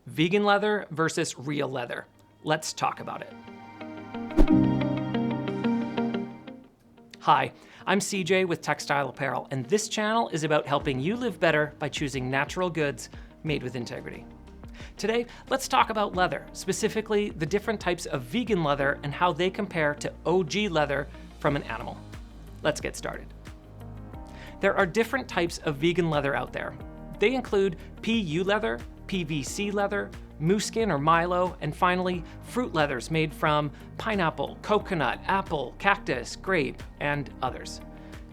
Vegan leather versus real leather. Let's talk about it. Hi, I'm CJ with Textile Apparel, and this channel is about helping you live better by choosing natural goods made with integrity. Today, let's talk about leather, specifically the different types of vegan leather and how they compare to OG leather from an animal. Let's get started. There are different types of vegan leather out there. They include PU leather, PVC leather, mooskin or milo, and finally, fruit leathers made from pineapple, coconut, apple, cactus, grape, and others.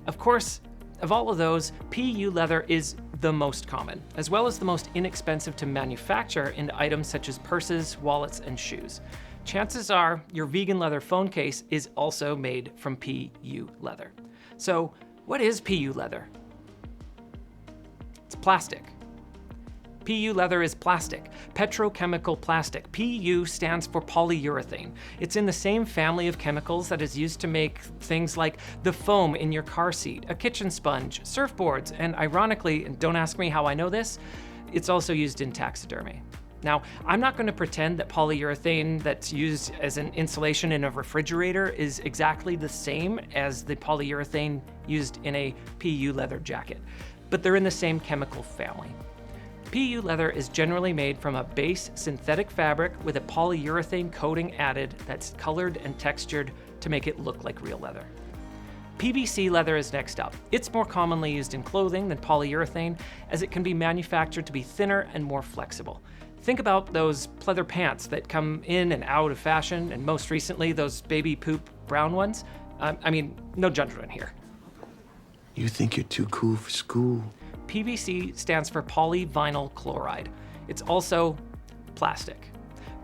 Of course, of all of those, PU leather is the most common, as well as the most inexpensive to manufacture into items such as purses, wallets, and shoes. Chances are your vegan leather phone case is also made from PU leather. So, what is PU leather? It's plastic. PU leather is plastic, petrochemical plastic. PU stands for polyurethane. It's in the same family of chemicals that is used to make things like the foam in your car seat, a kitchen sponge, surfboards, and ironically, and don't ask me how I know this, it's also used in taxidermy. Now, I'm not going to pretend that polyurethane that's used as an insulation in a refrigerator is exactly the same as the polyurethane used in a PU leather jacket, but they're in the same chemical family. PU leather is generally made from a base synthetic fabric with a polyurethane coating added that's colored and textured to make it look like real leather. PVC leather is next up. It's more commonly used in clothing than polyurethane, as it can be manufactured to be thinner and more flexible. Think about those pleather pants that come in and out of fashion, and most recently, those baby poop brown ones. No judgment here. You think you're too cool for school. PVC stands for polyvinyl chloride. It's also plastic.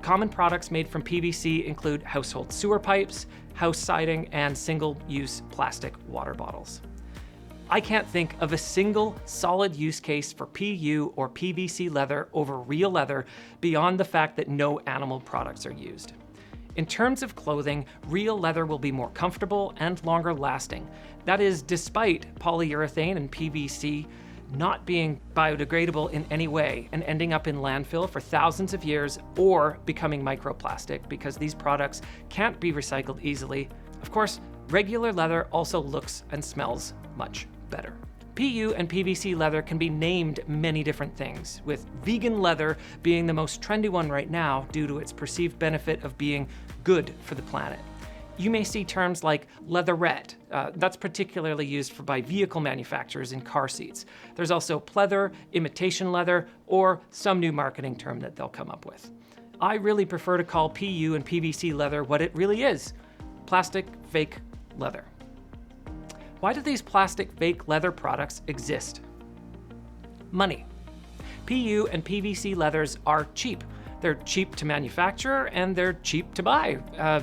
Common products made from PVC include household sewer pipes, house siding, and single-use plastic water bottles. I can't think of a single solid use case for PU or PVC leather over real leather beyond the fact that no animal products are used. In terms of clothing, real leather will be more comfortable and longer lasting. That is, despite polyurethane and PVC not being biodegradable in any way and ending up in landfill for thousands of years or becoming microplastic because these products can't be recycled easily. Of course, regular leather also looks and smells much better. PU and PVC leather can be named many different things, with vegan leather being the most trendy one right now due to its perceived benefit of being good for the planet. You may see terms like leatherette. That's particularly used by vehicle manufacturers in car seats. There's also pleather, imitation leather, or some new marketing term that they'll come up with. I really prefer to call PU and PVC leather what it really is: plastic fake leather. Why do these plastic fake leather products exist? Money. PU and PVC leathers are cheap. They're cheap to manufacture and they're cheap to buy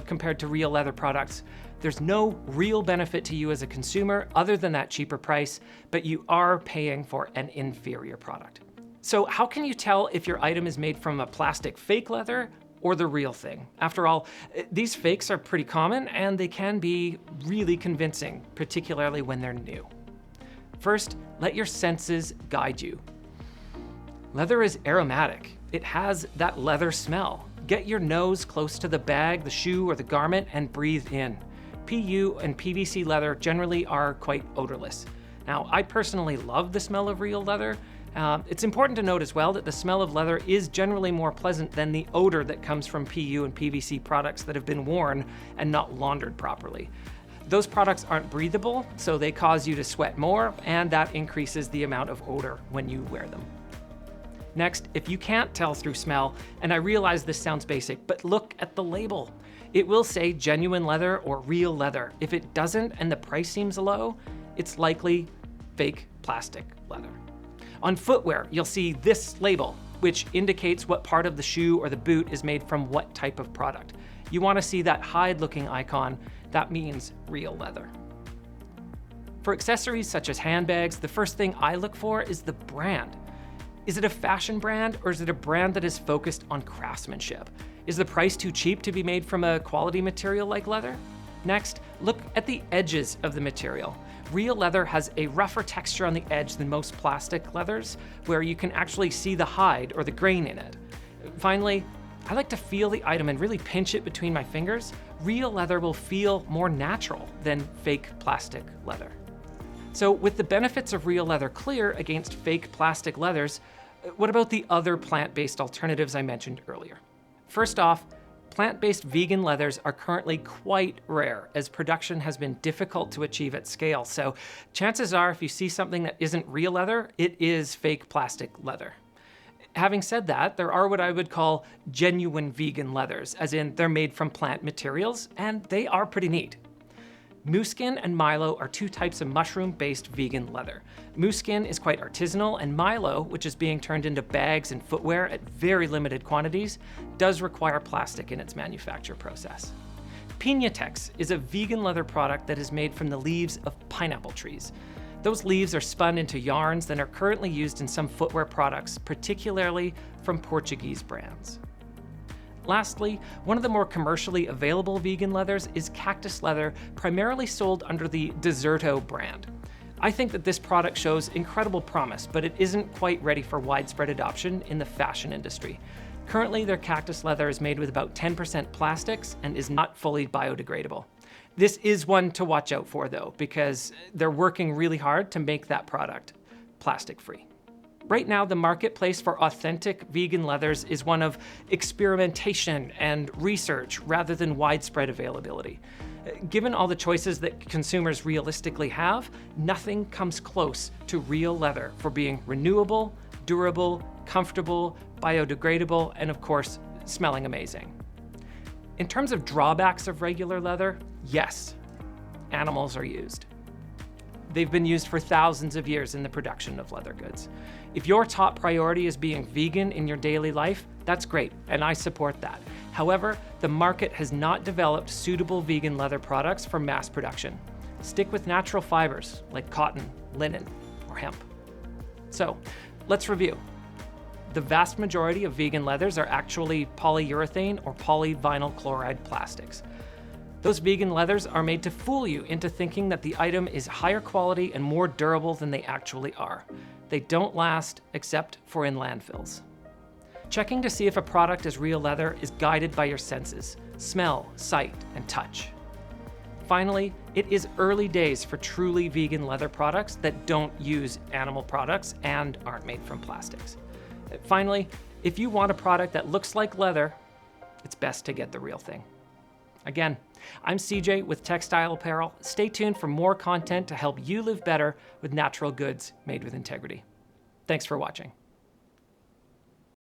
compared to real leather products. There's no real benefit to you as a consumer other than that cheaper price, but you are paying for an inferior product. So how can you tell if your item is made from a plastic fake leather or the real thing? After all, these fakes are pretty common and they can be really convincing, particularly when they're new. First, let your senses guide you. Leather is aromatic. It has that leather smell. Get your nose close to the bag, the shoe, or the garment and breathe in. PU and PVC leather generally are quite odorless. Now, I personally love the smell of real leather. It's important to note as well that the smell of leather is generally more pleasant than the odor that comes from PU and PVC products that have been worn and not laundered properly. Those products aren't breathable, so they cause you to sweat more, and that increases the amount of odor when you wear them. Next, if you can't tell through smell, and I realize this sounds basic, but look at the label. It will say genuine leather or real leather. If it doesn't and the price seems low, it's likely fake plastic leather. On footwear, you'll see this label, which indicates what part of the shoe or the boot is made from what type of product. You want to see that hide-looking icon. That means real leather. For accessories such as handbags, the first thing I look for is the brand. Is it a fashion brand or is it a brand that is focused on craftsmanship? Is the price too cheap to be made from a quality material like leather? Next, look at the edges of the material. Real leather has a rougher texture on the edge than most plastic leathers, where you can actually see the hide or the grain in it. Finally, I like to feel the item and really pinch it between my fingers. Real leather will feel more natural than fake plastic leather. So with the benefits of real leather clear against fake plastic leathers, what about the other plant-based alternatives I mentioned earlier? First off, plant-based vegan leathers are currently quite rare, as production has been difficult to achieve at scale. So chances are, if you see something that isn't real leather, it is fake plastic leather. Having said that, there are what I would call genuine vegan leathers, as in they're made from plant materials, and they are pretty neat. Mooskin and Milo are two types of mushroom-based vegan leather. Mooskin is quite artisanal, and Milo, which is being turned into bags and footwear at very limited quantities, does require plastic in its manufacture process. Piñatex is a vegan leather product that is made from the leaves of pineapple trees. Those leaves are spun into yarns that are currently used in some footwear products, particularly from Portuguese brands. Lastly, one of the more commercially available vegan leathers is cactus leather, primarily sold under the Deserto brand. I think that this product shows incredible promise, but it isn't quite ready for widespread adoption in the fashion industry. Currently, their cactus leather is made with about 10% plastics and is not fully biodegradable. This is one to watch out for though, because they're working really hard to make that product plastic-free. Right now, the marketplace for authentic vegan leathers is one of experimentation and research rather than widespread availability. Given all the choices that consumers realistically have, nothing comes close to real leather for being renewable, durable, comfortable, biodegradable, and of course, smelling amazing. In terms of drawbacks of regular leather, yes, animals are used. They've been used for thousands of years in the production of leather goods. If your top priority is being vegan in your daily life, that's great, and I support that. However, the market has not developed suitable vegan leather products for mass production. Stick with natural fibers like cotton, linen, or hemp. So, let's review. The vast majority of vegan leathers are actually polyurethane or polyvinyl chloride plastics. Those vegan leathers are made to fool you into thinking that the item is higher quality and more durable than they actually are. They don't last except for in landfills. Checking to see if a product is real leather is guided by your senses: smell, sight, and touch. Finally, it is early days for truly vegan leather products that don't use animal products and aren't made from plastics. Finally, if you want a product that looks like leather, it's best to get the real thing. Again, I'm CJ with Textile Apparel. Stay tuned for more content to help you live better with natural goods made with integrity. Thanks for watching.